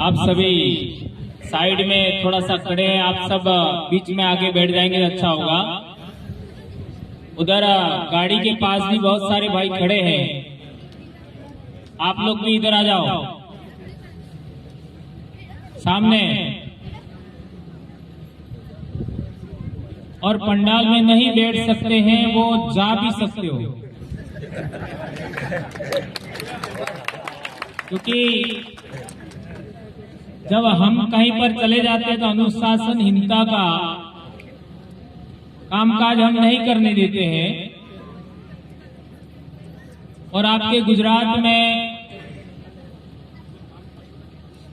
आप सभी साइड में थोड़ा सा खड़े हैं, आप सब बीच में आगे बैठ जाएंगे तो अच्छा होगा। उधर गाड़ी के पास भी बहुत सारे भाई खड़े हैं, आप लोग भी इधर आ जाओ सामने। और पंडाल में नहीं बैठ सकते हैं वो जा भी सकते हो, क्योंकि जब हम कहीं पर चले जाते हैं तो अनुशासनहीनता का कामकाज हम नहीं करने देते हैं। और आपके गुजरात में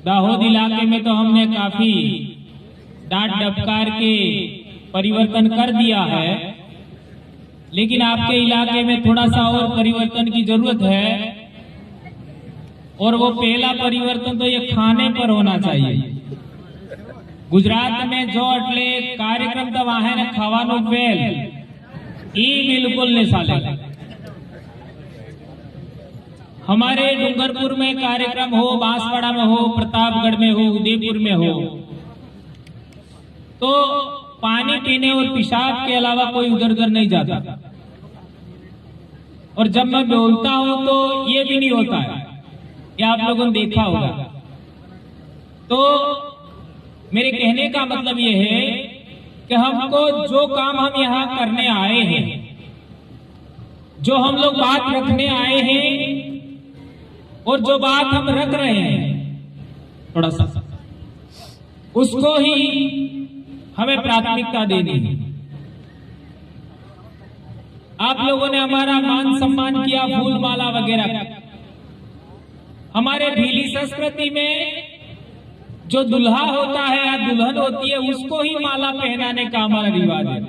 दाहोद इलाके में तो हमने काफी डांट डफकार के परिवर्तन कर दिया है, लेकिन आपके इलाके में थोड़ा सा और परिवर्तन की जरूरत है। और वो पहला परिवर्तन तो ये खाने पर होना चाहिए। गुजरात में जो એટલે कार्यक्रम तो वहां है ना खावानो फेल ई बिल्कुल नहीं साले। हमारे डूंगरपुर में कार्यक्रम हो, बांसवाड़ा में हो, प्रतापगढ़ में हो, उदयपुर में हो, तो पानी पीने और पेशाब के अलावा कोई उधर उधर नहीं जाता। और जब मैं बोलता हूं तो ये भी नहीं होता है, ये आप लोगों ने देखा होगा। तो मेरे कहने का मतलब ये है कि हमको जो काम हम यहाँ करने आए हैं, जो हम लोग बात रखने आए हैं और जो बात हम रख रहे हैं, थोड़ा सा उसको ही हमें प्राथमिकता देनी है। आप लोगों ने हमारा मान सम्मान किया, फूल माला वगैरह। हमारे भीली संस्कृति में जो दुल्हा होता है या दुल्हन होती है उसको ही माला पहनाने का हमारा रिवाज है।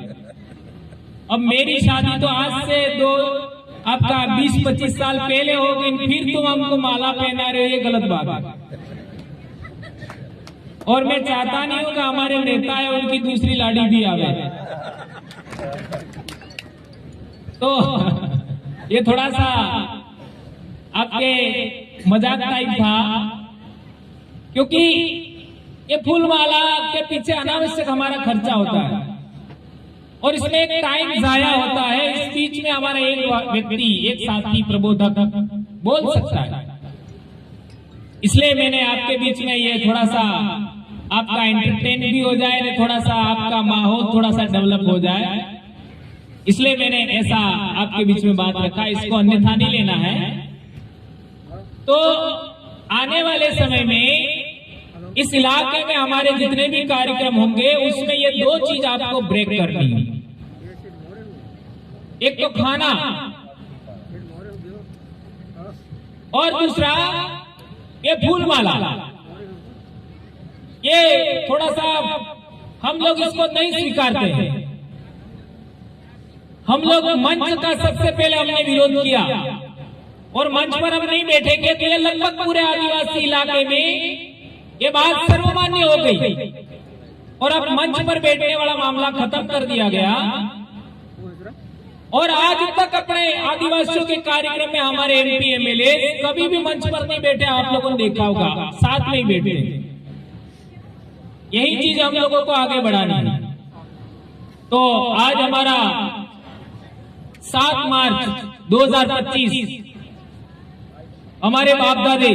अब मेरी शादी तो आज से आपका 20-25 साल पहले हो गई, फिर तुम हमको माला पहना रहे हो, ये गलत बात है। और मैं चाहता नहीं हूं कि हमारे नेता है उनकी दूसरी लाड़ी भी आवे। तो ये थोड़ा सा आपके मजाक टाइप था, क्योंकि ये फूल माला के पीछे अनावश्यक हमारा खर्चा होता है और इसमें एक टाइम जाया होता है। इस बीच में हमारा एक व्यक्ति, एक साथी प्रबोधक बोल सकता है। इसलिए मैंने आपके बीच में ये थोड़ा सा आपका एंटरटेन भी हो जाए, थोड़ा सा आपका माहौल थोड़ा सा डेवलप हो जाए, इसलिए मैंने ऐसा आपके बीच में बात रखा। इसको अन्यथा नहीं लेना है। तो आने वाले समय में इस इलाके में हमारे जितने भी कार्यक्रम होंगे उसमें ये दो चीज आपको ब्रेक करनी है। एक तो खाना और दूसरा ये फूल माला। ये थोड़ा सा हम लोग इसको नहीं स्वीकारते हैं। हम लोग मंच का सबसे पहले हमने विरोध किया और मंच पर हम नहीं बैठेंगे तो ये लगभग पूरे आदिवासी इलाके में ये बात सर्वमान्य हो गई और अब मंच पर बैठने वाला मामला खत्म कर दिया गया। और आज तक अपने आदिवासियों के कार्यक्रम में हमारे एमपी एमएलए कभी भी मंच पर नहीं बैठे, आप लोगों ने देखा होगा, साथ में ही बैठे। यही चीज हम लोगों को आगे बढ़ानी है। तो आज हमारा 7 मार्च 2025 हमारे बाप दादे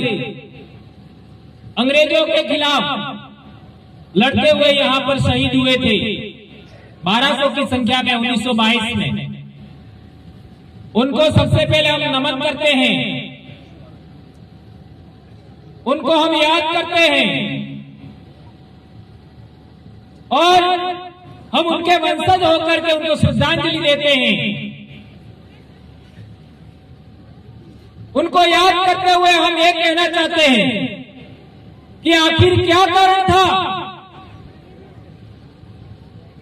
अंग्रेजों के खिलाफ लड़ते हुए यहां पर शहीद हुए थे 1200 की संख्या में 1922 में। उनको सबसे पहले हम नमन करते हैं, उनको हम याद करते हैं और हम उनके वंशज होकर के उनको श्रद्धांजलि देते हैं। उनको याद करते हुए हम ये कहना चाहते हैं कि आखिर क्या कारण था।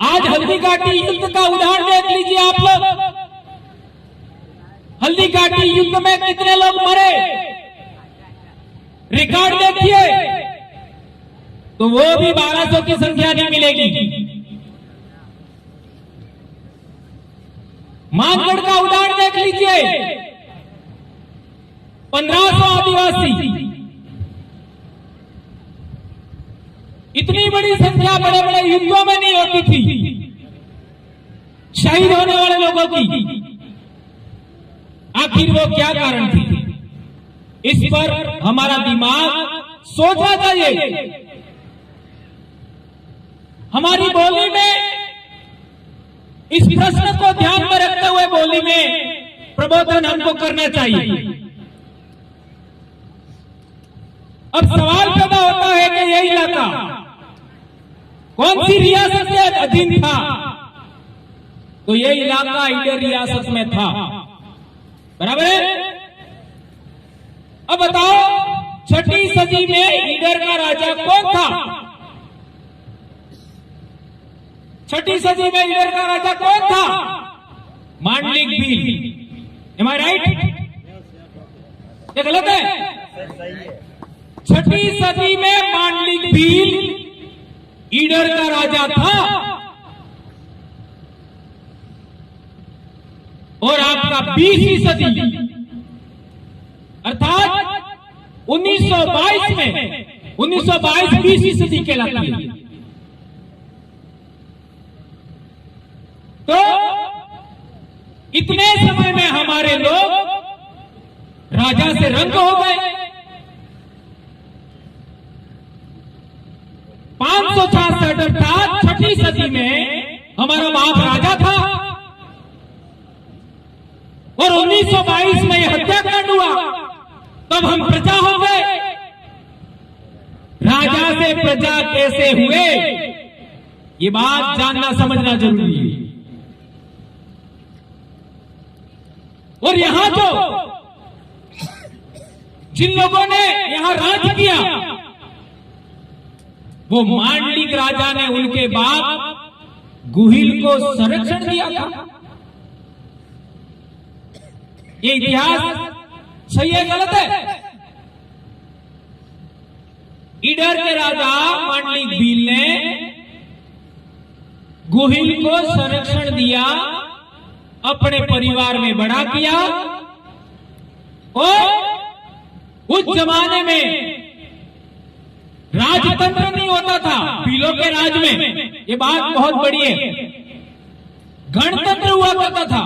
आज हल्दी घाटी युद्ध का उदाहरण देख लीजिए आप लोग। हल्दी घाटी युद्ध में कितने लोग मरे, रिकॉर्ड देखिए तो वो भी 1200 की संख्या नहीं मिलेगी। मानगढ़ का उदाहरण देख लीजिए, 1500 आदिवासी संख्या बड़े बड़े युद्धों में नहीं होती थी, शहीद होने वाले लोगों की। आखिर वो क्या कारण थी? इस पर हमारा दिमाग सोचना चाहिए। हमारी बोली में इस प्रश्न को ध्यान में रखते हुए बोली में प्रबोधन हमको करना चाहिए। अब सवाल पैदा होता है कि यह इलाका कौन सी रियासत के अधीन था? तो यह इलाका ईडर रियासत में था, बराबर है? अब बताओ, 6ठी सदी में ईडर का राजा कौन था? 6ठी सदी में ईडर का राजा कौन था? मांडलिक भील। एम आई राइट? ये गलत है? 6ठी सदी में मांडलिक भील ईडर का राजा था, और आपका 20वीं सदी अर्थात 1922 में 1922 20वीं सदी कहलाती है। तो इतने समय में हमारे लोग राजा से रंग हो गए। 566 अर्थात 6ठी सदी में हमारा बाप राजा था, और 1922 में यह हत्याकांड हुआ, तब हम प्रजा हो गए। राजा से प्रजा कैसे हुए, ये बात जानना समझना जरूरी है। और यहां जो जिन लोगों ने यहां राज किया, वो मांडलिक राजा ने उनके बाप गुहिल को संरक्षण दिया था। ये इतिहास सही है गलत है? ईडर के राजा मांडलिक भील ने गुहिल को संरक्षण दिया, अपने परिवार में बड़ा किया, और उस जमाने में राजतंत्र नहीं होता था भीलों के राज में। ये बात बहुत बड़ी है। गणतंत्र हुआ करता था,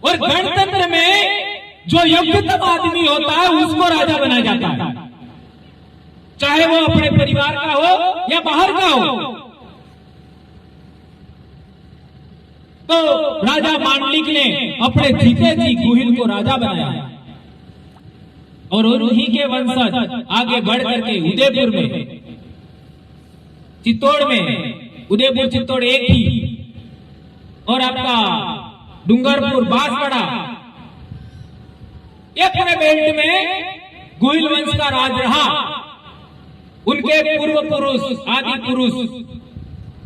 और गणतंत्र में जो योग्यतम आदमी होता है उसको राजा बनाया जाता है, चाहे वो अपने परिवार का हो या बाहर का हो। तो राजा मांडलिक ने अपने जीते जी गुहिल को राजा बनाया, और उन्हीं के वंशज आगे बढ़ करके उदयपुर में, चित्तौड़ में, उदयपुर चित्तौड़ एक ही, और आपका डूंगरपुर बांसवाड़ा, ये पूरे बेल्ट में गुहिल वंश का राज रहा। उनके पूर्व पुरुष, आदि पुरुष,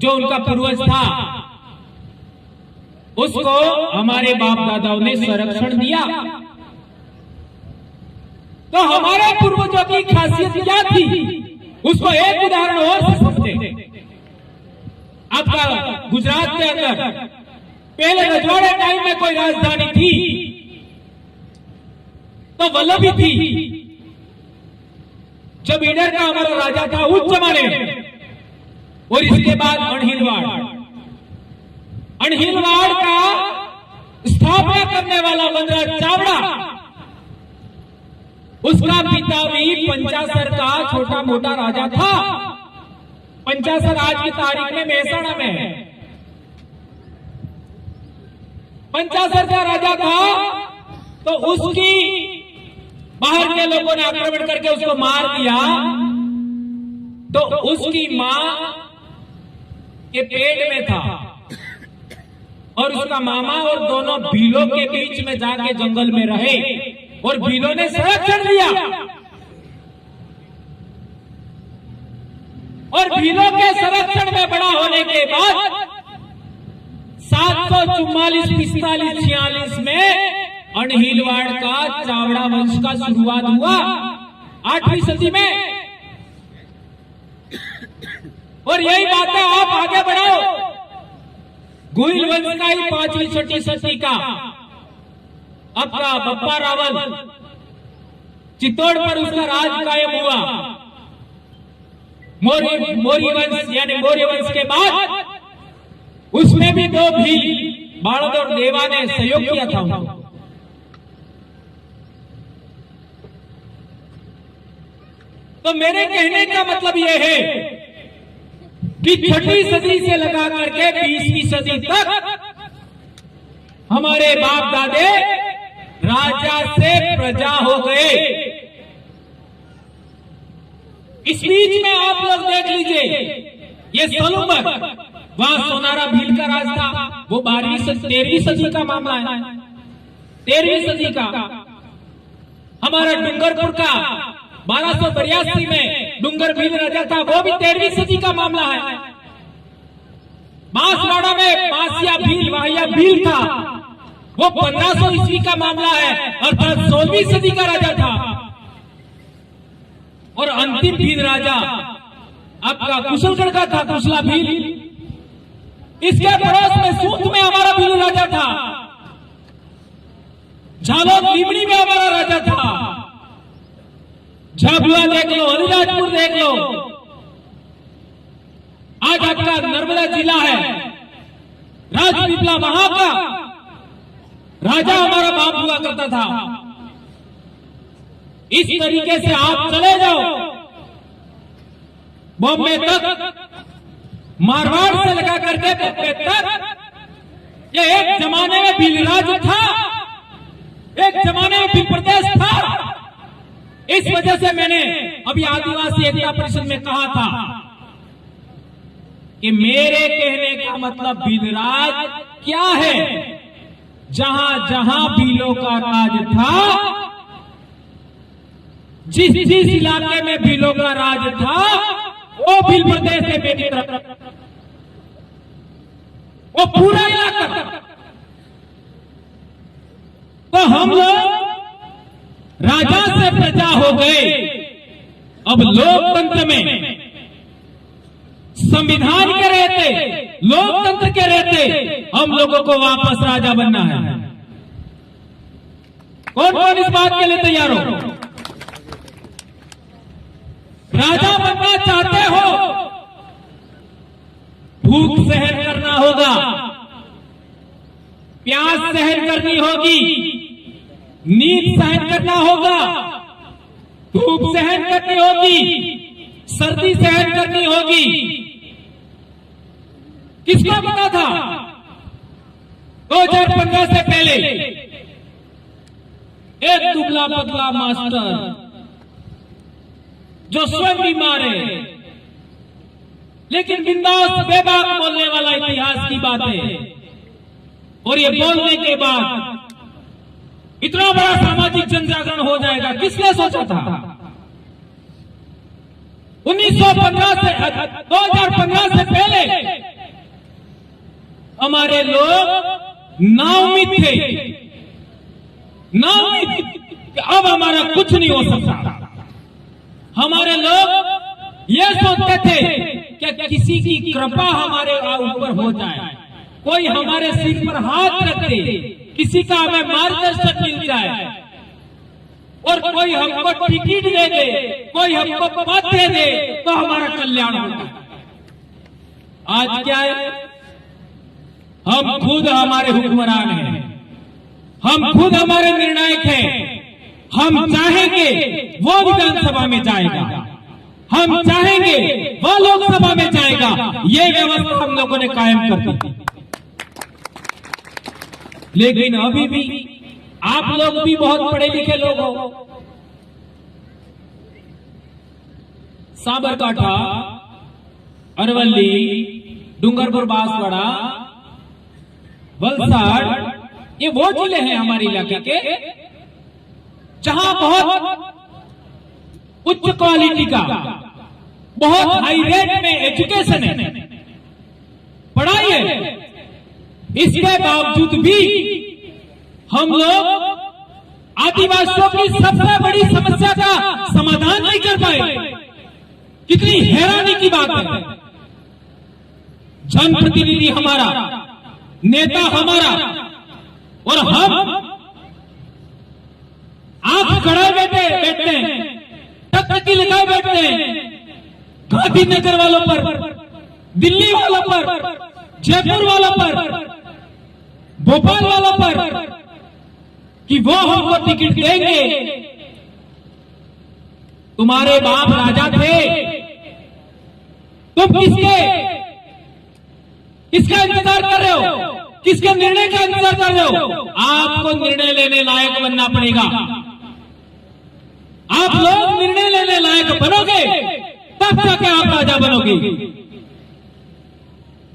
जो उनका पूर्वज था, उसको हमारे बाप दादाओं ने संरक्षण दिया। तो हमारे पूर्वजों की खासियत क्या थी, उसको एक उदाहरण और से समझते। आपका गुजरात के अंदर पहले रजवाड़े टाइम में कोई राजधानी थी तो वल्लभी थी। जब ईडर का हमारा राजा था उस जमाने में, और इसके बाद अणहिलवाड़ का स्थापना करने वाला वनराज चावड़ा, उसका पिता भी पंचासर का छोटा मोटा राजा था। पंचासर आज की तारीख में मेहसाणा में है। पंचासर का राजा था, तो उसकी बाहर के लोगों ने आक्रमण करके उसको मार दिया। तो उसकी मां के पेट में था, और उसका मामा और दोनों भीलों के बीच में जाके जंगल में रहे, और भीलों ने संरक्षण दिया। और भीलों के संरक्षण में बड़ा होने के बाद 744, 45, 46 में अणहिलवाड़ का चावड़ा वंश का शुरुआत हुआ 8वीं सदी में। और यही बात है, आप आगे बढ़ाओ, गुहिल वंश का ही 5वीं 6ठी सदी का आपका बप्पा रावल, चित्तौड़ पर उसका राज कायम हुआ। मौर्य वंश यानी मौर्य वंश के बाद उसमें भी 2 भील बाणद और देवा ने सहयोग किया था उनको। तो मेरे कहने का मतलब यह है कि 6वीं सदी से लगा करके 20वीं सदी तक हमारे बाप दादे राजा से प्रजा हो गए। इस बीच में आप लोग देख लीजिए, ये सोलुमर, वहां सोनारा भील का राज था, वो 13वीं सदी का मामला है, 13वीं सदी का। हमारा डूंगरपुर का 1282 में डूंगर भील राजा था, वो भी 13वीं सदी का मामला है। बांसवाड़ा में बांसिया भील वाहिया भील था, वो 1500 ईस्वी का मामला है, अर्थात 16वीं सदी का राजा था। और अंतिम भील राजा आपका कुशलगढ़ का था, कुशला भील। इसके पड़ोस में सूत में हमारा भील राजा था, झालोद लिमड़ी में हमारा राजा था, झाबुआ देख लो, अलीराजपुर देख लो। आज आपका नर्मदा जिला है, राजपीपला वहां का राजा हमारा बाप हुआ करता था। इस तरीके से आप चले जाओ बॉम्बे तक, मारवाड़ से लगा करके बॉम्बे तक, ये एक जमाने में भील राज था, एक जमाने में भील प्रदेश था। इस वजह से मैंने अभी आदिवासी एकता परिषद में कहा था कि मेरे कहने का मतलब भील राज क्या है। जहां जहां भीलों का राज था, जिस जिस इलाके में भीलों का राज था, वो भील प्रदेश से मेरी तरफ, वो पूरा इलाका। तो हम लोग राजा से प्रजा हो गए। अब लोकतंत्र में संविधान के रहते, लोकतंत्र के रहते हम लोगों को वापस राजा बनना है। कौन कौन इस बात के लिए तैयार हो? राजा बनना चाहते हो? भूख सहन करना होगा, प्यास सहन करनी होगी, नींद सहन करना होगा, धूप सहन करनी होगी, सर्दी सहन करनी होगी। किसको पता था 2015 से पहले एक दुबला पतला मास्टर जो स्वयं बीमार है, लेकिन बिंदास बेबाक बोलने वाला इतिहास की बात है। और ये बोलने के बाद इतना बड़ा सामाजिक जनजागरण हो जाएगा, किसने सोचा था? 2015 से पहले हमारे लोग नाउम्मीद थे, नाउम्मीद कि अब हमारा कुछ नहीं हो सकता। हमारे लोग ये सोचते थे कि किसी की कृपा हमारे ऊपर हो जाए, कोई हमारे सिर पर हाथ रख दे, किसी का हमें मार्गदर्शन मिल जाए, और कोई हमको टिकट दे दे, कोई हमको पद दे दे, तो हमारा कल्याण होगा। आज क्या है? हम खुद हमारे हुक्मरान हैं, हम खुद हमारे निर्णायक हैं। हम चाहेंगे वो विधानसभा में जाएगा, हम चाहेंगे वो लोकसभा में जाएगा। ये व्यवस्था हम लोगों ने कायम कर दी। लेकिन अभी भी आप लोग भी बहुत पढ़े लिखे लोग हो। साबरकांठा, अरवली, डूंगरपुर, बांसवाड़ा, वलसाड़, ये वो जिले हैं हमारे इलाके के जहां बहुत उच्च क्वालिटी का, बहुत हाई रेट में एजुकेशन है, पढ़ाई है। इसके बावजूद भी हम लोग आदिवासियों की सबसे बड़ी समस्या का समाधान नहीं कर पाए। कितनी हैरानी की बात है। जनप्रतिनिधि हमारा, नेता हमारा, और हम आंख खड़े बैठते हैं, टकटकी लगाए बैठते हैं, गांधीनगर वालों पर, दिल्ली वालों पर, जयपुर वालों पर, भोपाल वालों पर कि वो हमको टिकट देंगे। तुम्हारे बाप राजा थे, तुम किसका इंतजार कर रहे हो? किसके निर्णय का इंतजार कर रहे हो? आपको निर्णय लेने लायक बनना पड़ेगा। आप लोग निर्णय लेने लायक बनोगे तब जाके आप राजा बनोगे।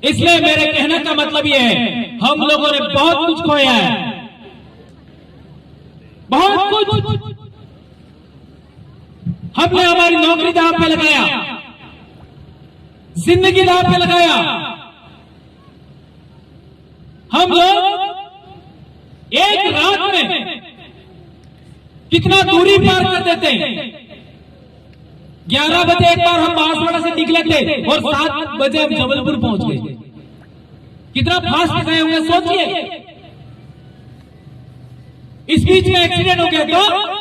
इसलिए मेरे कहने का मतलब यह है, हम लोगों ने बहुत कुछ खोया है, बहुत कुछ। हमने हमारी नौकरी दांव पे लगाया, जिंदगी दांव पे लगाया। हम लोग एक रात में कितना दूरी पार कर देते हैं। 11 बजे एक बार हम बांसवाड़ा से निकले थे और 7 बजे हम जबलपुर पहुंच गए। कितना फास्ट गए होंगे सोचिए। इस बीच में एक्सीडेंट हो गया तो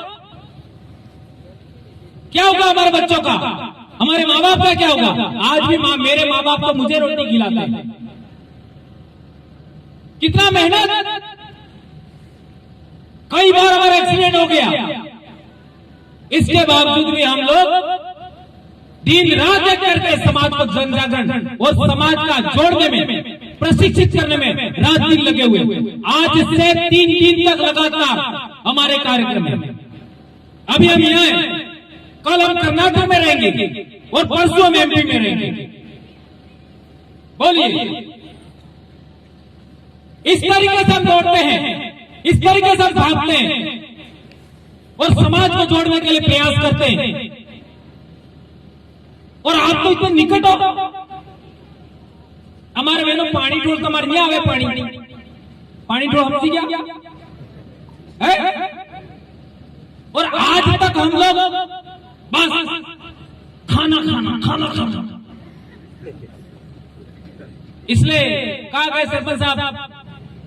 क्या होगा हमारे बच्चों का, हमारे माँ बाप का क्या होगा? आज भी मेरे माँ बाप तो मुझे रोटी खिलाते हैं। कितना मेहनत, कई बार हमारा एक्सीडेंट हो गया, इसके बावजूद भी हम लोग दिन रात एक करके समाज को जन जागरण और समाज का जोड़ने में, प्रशिक्षित करने में रात दिन लगे हुए। आज से 3 दिन तक लगातार हमारे कार्यक्रम है। अभी हम यहाँ हैं, कल हम कर्नाटक में रहेंगे और परसों हम एमपी में रहेंगे। बोलिए, इस तरीके से हम दौड़ते हैं, इस तरीके से हम भागते हैं और समाज को जोड़ने के लिए प्रयास करते हैं। और आप तो इतने निकट हो, हमारे बहनों पानी ढोल तो नहीं आवे, पानी ढोल हमसे क्या है? और आज तक हम लोग बस खाना खाना खाना खाना। इसलिए कहा गए सरपंच साहब,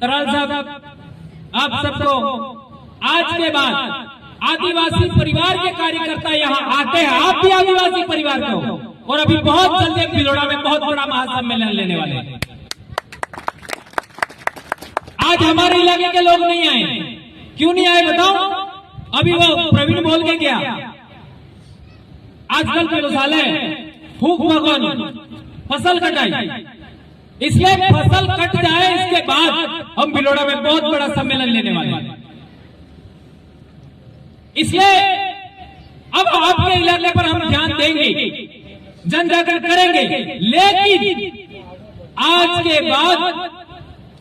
कराल साहब, आप सबको आज के बाद आदिवासी परिवार के कार्यकर्ता यहाँ आते हैं। आप भी आदिवासी परिवार के हो और अभी बहुत जल्दी भिलोड़ा में बहुत बड़ा महासम्मेलन लेने वाले हैं। आज हमारे इलाके के लोग नहीं आए, क्यों नहीं आए बताओ? अभी वो प्रवीण बोल के गया, आजकल के मसाले फूक भगवान फसल कटाई, इसलिए फसल कट जाए इसके बाद हम भिलोड़ा में बहुत बड़ा सम्मेलन लेने वाले हैं। इसलिए अब आपके इलाके पर हम ध्यान देंगे, जन जागरण करेंगे, लेकिन आज के बाद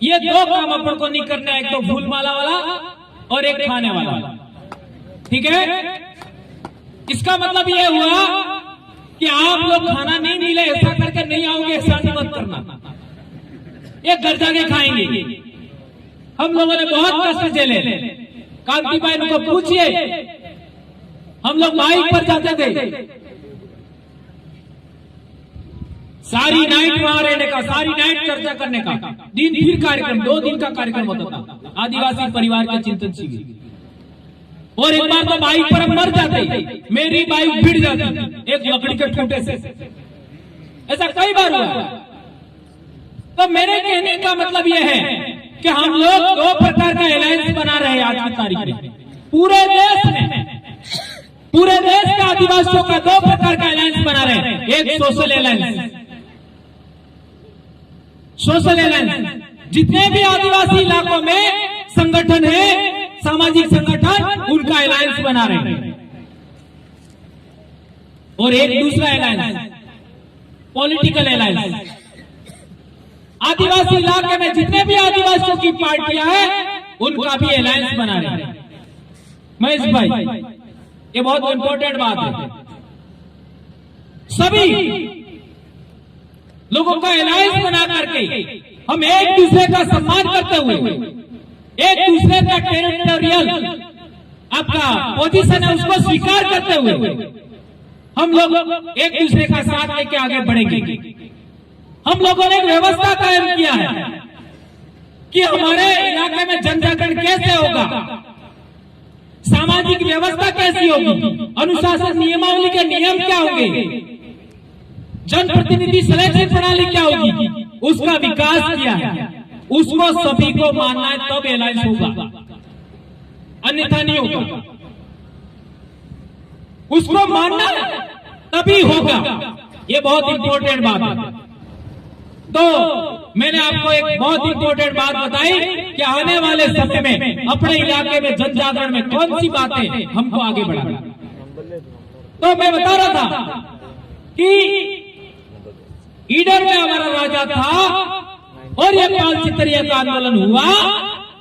ये 2 काम अपन को नहीं करना है, एक तो फूलमाला वाला और एक खाने वाला। ठीक है? इसका मतलब ये हुआ कि आप लोग खाना नहीं मिले ऐसा करके नहीं आओगे, ऐसा नहीं मत करना। ये घर जाके खाएंगे। हम लोगों ने बहुत कष्ट झेले। कांति भाई को पूछिए, हम लोग बाइक पर जाते थे, सारी नाइट वहां रहने का, सारी नाइट चर्चा करने का, दिन फिर कार्यक्रम, 2 दिन का कार्यक्रम होता था, आदिवासी परिवार के चिंतन शिविर। और एक बार तो बाइक पर हम मर जाते, मेरी बाइक भिड़ जाती एक लकड़ी के ठूंठे से, ऐसा कई बार हुआ। तो मेरे कहने का मतलब यह है कि हम लोग 2 प्रकार का अलायंस बना रहे हैं आज की तारीख में। पूरे देश में, पूरे देश के आदिवासियों का 2 प्रकार का अलायंस बना रहे हैं। एक सोशल अलायंस, सोशल अलायंस, जितने भी आदिवासी इलाकों में संगठन है, सामाजिक संगठन, उनका अलायंस बना रहे हैं। और एक दूसरा अलायंस, पॉलिटिकल अलायंस, आदिवासी इलाके में जितने भी आदिवासियों की पार्टियां हैं उनका भी अलायंस बना रहे हैं। महेश भाई, ये बहुत इंपॉर्टेंट बात है। सभी लोगों का अलायंस बना करके हम एक दूसरे का सम्मान करते हुए, एक दूसरे का टेरिटोरियल आपका पोजीशन है उसको स्वीकार करते हुए हम लोग एक दूसरे का साथ लेके आगे बढ़ेंगे। हम लोगों ने एक व्यवस्था कायम किया है कि हमारे इलाके में जन जागरण कैसे होगा, सामाजिक व्यवस्था कैसी होगी, अनुशासन नियमावली के नियम क्या होंगे, जनप्रतिनिधि सिलेक्शन प्रणाली क्या होगी, उसका विकास किया है, उसको सभी को मानना है तब एलायंस होगा, अन्यथा नहीं होगा। उसको मानना है तभी होगा, ये बहुत इंपॉर्टेंट बात है। तो मैंने आपको एक बहुत इंपॉर्टेंट बात बताई कि आने वाले समय में अपने इलाके में जन जागरण में कौन सी बातें हमको आगे बढ़ाना। तो मैं बता रहा था कि ईडर में हमारा राजा था और ये पाल चितरिया का आंदोलन हुआ,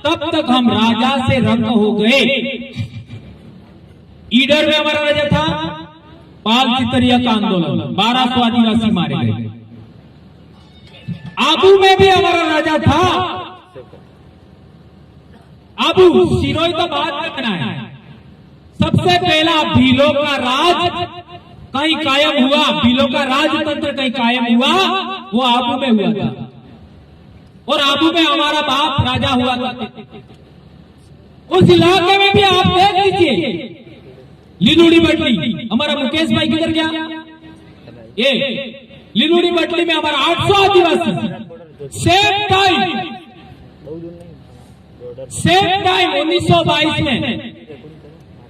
तब तक हम राजा से रंग हो गए। ईडर में हमारा राजा था, पाल चितरिया का आंदोलन, 1200 आदिवासी मारे गए। आबू में भी हमारा राजा था, आबू सिरोही तो बाद में बना है। सबसे पहला भीलों का राज कहीं कायम हुआ, भीलों का राजतंत्र कहीं कायम हुआ, वो आबू में हुआ था। और आबू में हमारा बाप राजा हुआ था। उस इलाके में भी आप देख लीजिए, लिलुड़ी बटली, हमारा मुकेश भाई किधर गया, ये लिलुड़ी बटली में हमारा 800 आदिवासी सेम टाइम 1922 में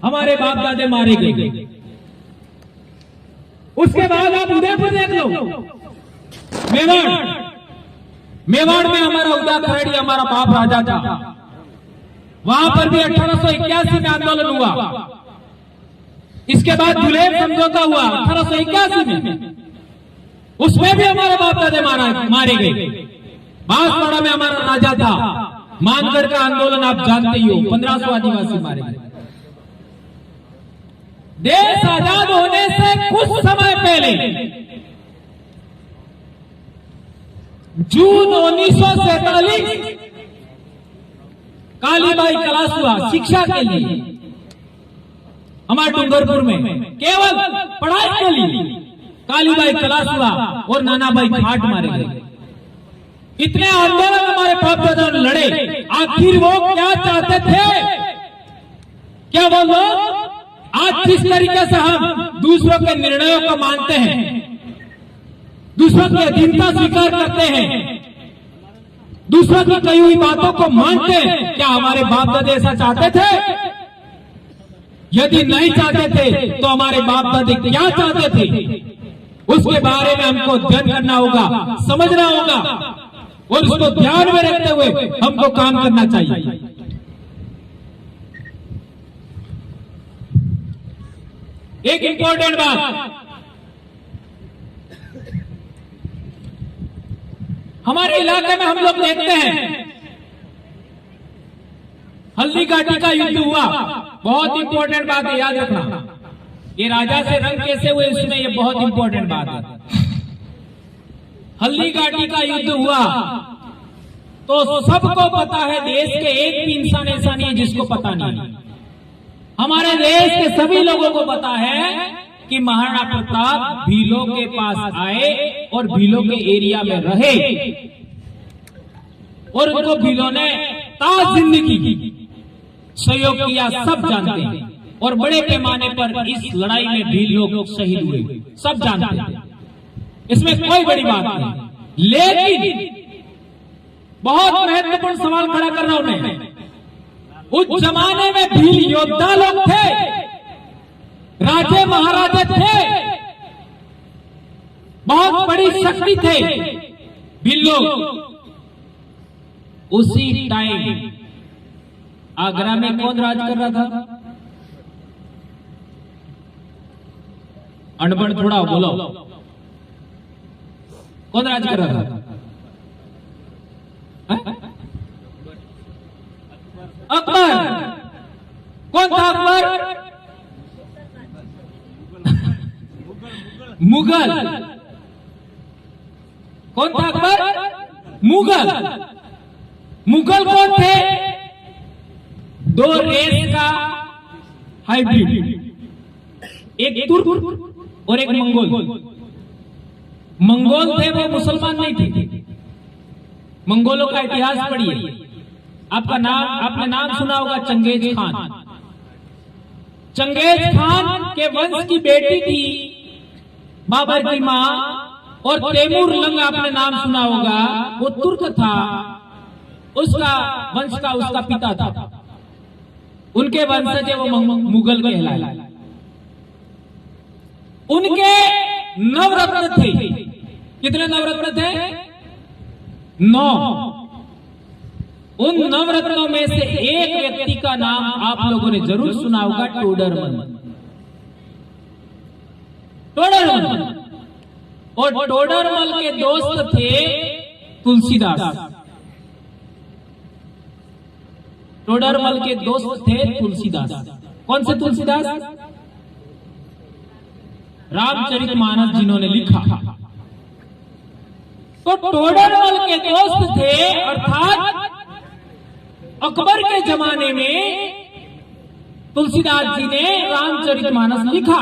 हमारे बाप दादे मारे गए। उसके बाद आप उदयपुर देख लो, मेवाड़ में हमारा उदा खरेड़ी हमारा बाप राजा था, वहां पर भी 1881 में आंदोलन हुआ। इसके बाद जुलेब समझौता हुआ 1881 में, उसमें भी हमारे बाप दादे मारे गए। बांसवाड़ा में हमारा राजा था, मानगढ़ का आंदोलन आप जानते ही हो, 1500 आदिवासी मारे गए। देश आजाद होने से कुछ समय पहले जून 1947 कालीबाई क्लास हुआ शिक्षा के लिए हमारे डूंगरपुर में, केवल पढ़ाई के लिए कालीबाई क्लास हुआ और नानाबाई घाट मारे गए। इतने आंदोलन हमारे बाप दादा लड़े, आखिर वो क्या चाहते थे? क्या वो लोग आज जिस तरीके से हम दूसरों के निर्णयों को मानते हैं, दूसरों की अधीनता स्वीकार करते हैं, दूसरों की कही हुई बातों को मानते हैं, क्या हमारे बाप दादे ऐसा चाहते थे? यदि नहीं चाहते थे तो हमारे बाप दादे क्या चाहते थे, उसके बारे में हमको अध्ययन करना होगा, समझना होगा और उसको ध्यान में रखते हुए हमको काम करना चाहिए। एक इंपॉर्टेंट बात, हमारे इलाके में हम लोग देखते हैं हल्दी घाटी का युद्ध हुआ, बहुत इंपॉर्टेंट बात है, याद रखना। ये राजा से रंग कैसे हुए इसमें ये बहुत इंपॉर्टेंट बात है। हल्दी घाटी का युद्ध हुआ तो सबको पता है, देश के एक भी इंसान ऐसा नहीं है जिसको पता नहीं। हमारे देश के सभी लोगों को पता है कि महाराणा प्रताप भीलों के पास आए और भीलों के एरिया में रहे और उनको भीलों ने ताज जिंदगी सहयोग किया, सब जानते हैं। और बड़े पैमाने पर इस लड़ाई में भील लोग शहीद हुए, सब जानते हैं, इसमें कोई बड़ी बात नहीं। लेकिन बहुत महत्वपूर्ण सवाल खड़ा कर रहा हूं मैं, उस जमाने में भील योद्धा लोग थे, राजे महाराजे थे, बहुत बड़ी शक्ति थे भील लोग। उसी टाइम आगरा में कौन राज कर रहा था? अनबन थोड़ा बोलो, कौन राज कर रहा था? अकबर। कौन था अकबर? मुगल। कौन था अकबर? मुगल। मुगल कौन थे? दो रेस का हाइब्रिड, एक तुर्क और एक मंगोल। मंगोल थे वो मुसलमान नहीं थे। मंगोलों का इतिहास पढ़िए, आपने नाम सुना होगा चंगेज खान। चंगेज खान के वंश की बेटी थी बाबर की मां और तैमूर लंग आपने नाम सुना होगा, वो तुर्क था, उसका वंश का उसका पिता था, उनके वंशज वो मुगल कहलाए। उनके नवरत्न थे। कितने नवरत्न थे? 9। उन नवरत्नों में से एक व्यक्ति का नाम आप लोगों ने जरूर सुना होगा, टोडरमल। टोडरमल। और टोडरमल के दोस्त थे तुलसीदास। टोडरमल के दोस्त थे तुलसीदास। कौन से तुलसीदास? रामचरितमानस जिन्होंने लिखा। तो टोडरमल के दोस्त थे, अर्थात अकबर के जमाने में तुलसीदास जी ने रामचरितमानस लिखा।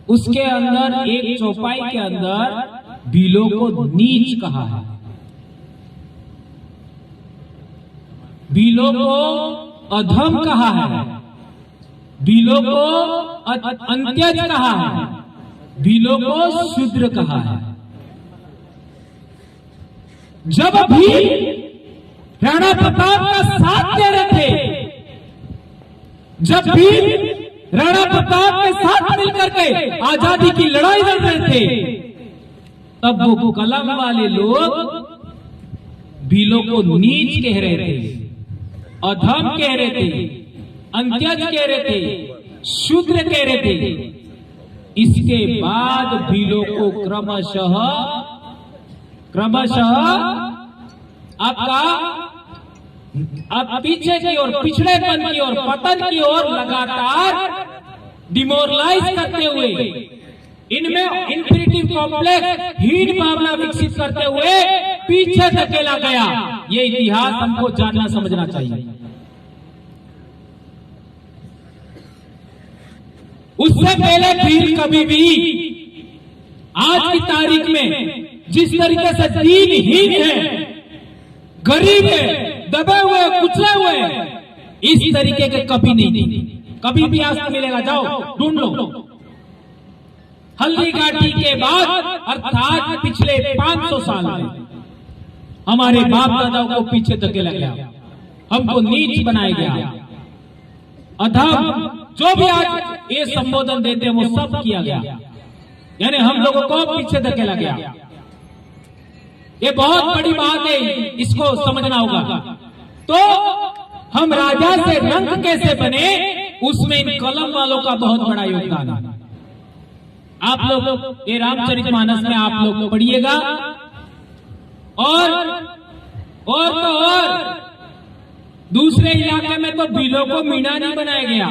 उसके अंदर एक चौपाई के अंदर भीलों को नीच कहा है, भीलों को अधम कहा है, भीलों को अंत्यज कहा है, भीलों को शूद्र कहा है। जब भी राणा प्रताप का साथ दे रहे थे, जब भी राणा प्रताप के साथ मिलकर के आजादी की लड़ाई लड़ रहे थे, तब वो कलम वाले लोग भीलों को नीच कह रहे थे, अधम कह रहे थे, अंत्यज कह रहे थे, शूद्र कह रहे थे। इसके बाद भीलों को क्रमशः आपका अब पीछे की ओर, पिछड़ेपन की ओर, पतन की ओर लगातार डिमोरलाइज करते हुए, इनमें इंफिनिटिव कॉम्प्लेक्स, हीन भावना विकसित करते हुए पीछे धकेला गया। ये इतिहास हमको जानना समझना चाहिए। उससे पहले भील कभी भी आज की तारीख में जिस तरीके से दीनहीन है, गरीब है, दबे हुए, कुचले हुए, इस तरीके के कभी नहीं थे। कभी भी आज मिलेगा, जाओ ढूंढ लो। हल्दी घाटी के बाद अर्थात पिछले 500 साल में हमारे बाप दादाओं को पीछे धकेला गया, हमको नीच बनाया गया, अधम जो भी आज ये संबोधन देते हैं वो सब किया गया, यानी हम लोगों को पीछे धकेला गया। ये बहुत बड़ी बात है, इसको समझना होगा। तो हम राजा से रंग कैसे बने, उसमें इन कलम वालों का बहुत बड़ा योगदान है। आप लोग ये रामचरितमानस में आप लोग पढ़िएगा, और दूसरे इलाके में तो भीलों को मीणा नहीं बनाया गया।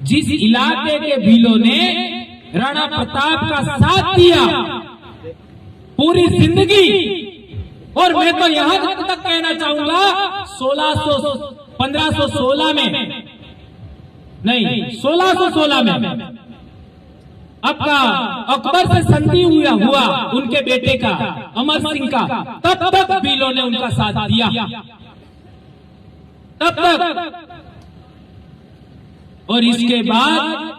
जिस इलाके के भीलों ने राणा प्रताप का साथ दिया पूरी जिंदगी, और मैं तो यहां तक कहना चाहूंगा 1516 में नहीं, 1616 में आपका अकबर से संधि हुआ उनके बेटे का, अमर सिंह का, तब तक भीलों ने उनका साथ दिया, तब तक। और इसके बाद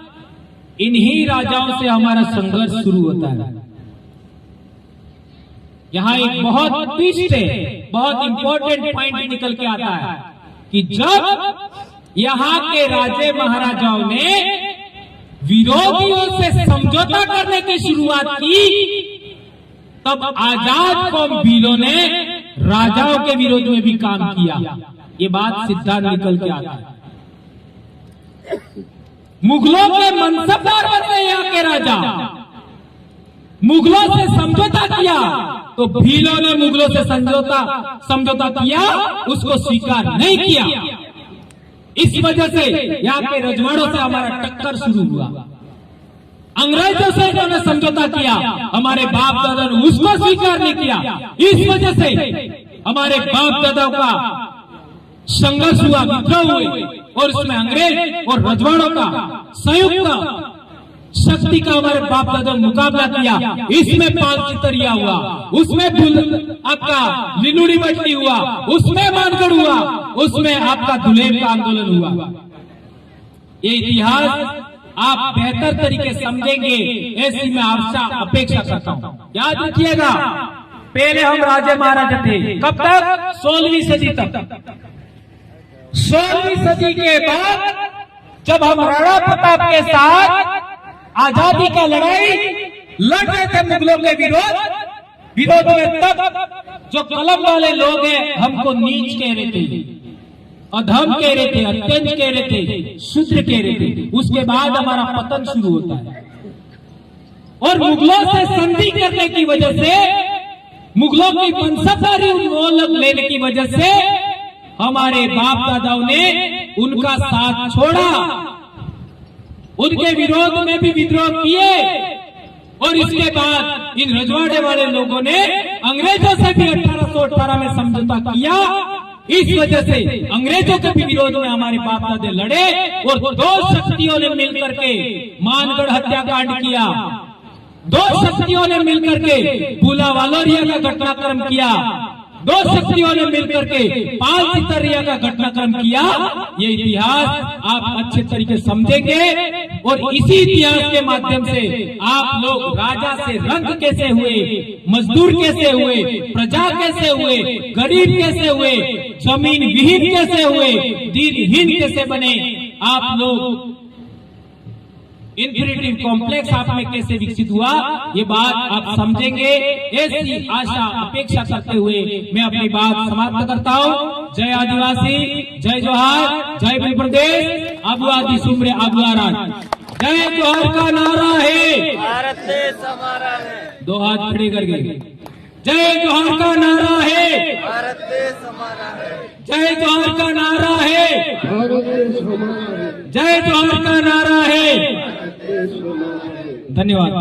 इन्हीं राजाओं से हमारा संघर्ष शुरू होता है। यहां एक बहुत ट्विस्ट है, बहुत इंपॉर्टेंट पॉइंट निकल के आता है कि जब यहां के राजे महाराजाओं ने विरोधियों से समझौता करने की शुरुआत की, तब आजाद कौम भीलों ने राजाओं के विरोध में भी काम किया। ये बात सिद्धांत निकल के आता है। मुगलों के मनसबदार बने यहाँ के राजा, मुगलों से समझौता किया, तो भीलों ने मुगलों से समझौता किया, उसको स्वीकार नहीं किया। इस वजह से यहाँ के रजवाड़ों से हमारा टक्कर शुरू हुआ। अंग्रेजों से इन्होंने समझौता किया, हमारे बाप दादा ने उसको स्वीकार नहीं किया। इस वजह से हमारे बाप दादा का संघर्ष हुआ, विद्रोह हुए, और उसमें अंग्रेज और रजवाड़ों का संयुक्त शक्ति का हमारे बाप दादा मुकाबला किया। इसमें पालचितरिया हुआ, उसमें आपका लिनुड़ी बटली हुआ, उसमें मानगढ़ हुआ, उसमें आपका दुलेर का आंदोलन हुआ। ये इतिहास आप बेहतर तरीके समझेंगे, ऐसी मैं आपसे अपेक्षा करता हूँ। याद रखिएगा, पहले हम राजे महाराजा थे, कब तक? 16वीं सदी तक। 16वीं सदी के बाद जब हम राणा प्रताप के साथ आजादी का लड़ाई लड़ रहे थे मुगलों के विरोध में, तब जो कलम वाले लोग हैं हमको नीच कह रहे थे, अधम कह रहे थे, अत्यंत कह रहे थे, शूद्र कह रहे थे। उसके बाद हमारा पतन शुरू होता है और मुगलों से संधि करने की वजह से, मुगलों की वंशधारी उन्मूलन लेने की वजह से हमारे बाप दादाओं ने उनका साथ छोड़ा, उनके विरोध में भी विद्रोह किए और इसके बाद इन रजवाड़े वाले लोगों ने अंग्रेजों से भी 1818 में समझौता किया। इस वजह से अंग्रेजों के भी विरोध में हमारे बाप दादे लड़े और दो शक्तियों ने मिलकर के मानगढ़ हत्याकांड किया, दो शक्तियों ने मिलकर के भूला वालोरिया का घटनाक्रम किया, दो शक्तियों ने मिलकर के 5 सितरिया का घटनाक्रम किया। ये इतिहास आप अच्छे तरीके समझेंगे और इसी इतिहास के माध्यम से आप लोग राजा से रंग कैसे हुए, मजदूर कैसे हुए, प्रजा कैसे हुए, गरीब कैसे हुए, जमीन विहीन कैसे हुए, दीनहीन कैसे बने, आप लोग इंफीरियरिटी कॉम्प्लेक्स आप में कैसे विकसित हुआ, ये बात आप समझेंगे। ऐसी आशा अपेक्षा करते हुए मैं अपनी बात समाप्त करता हूँ। जय आदिवासी, जय जोहार, जय बिल प्रदेश, आबू आदि सुमरे आबू आराज। जय जोहार का नारा है, भारत देश हमारा है। 2 हाथ खड़े करके जय जोहार का नारा है, भारत देश हमारा है। जय जोहार का नारा है, जय जोहार का नारा है। धन्यवाद।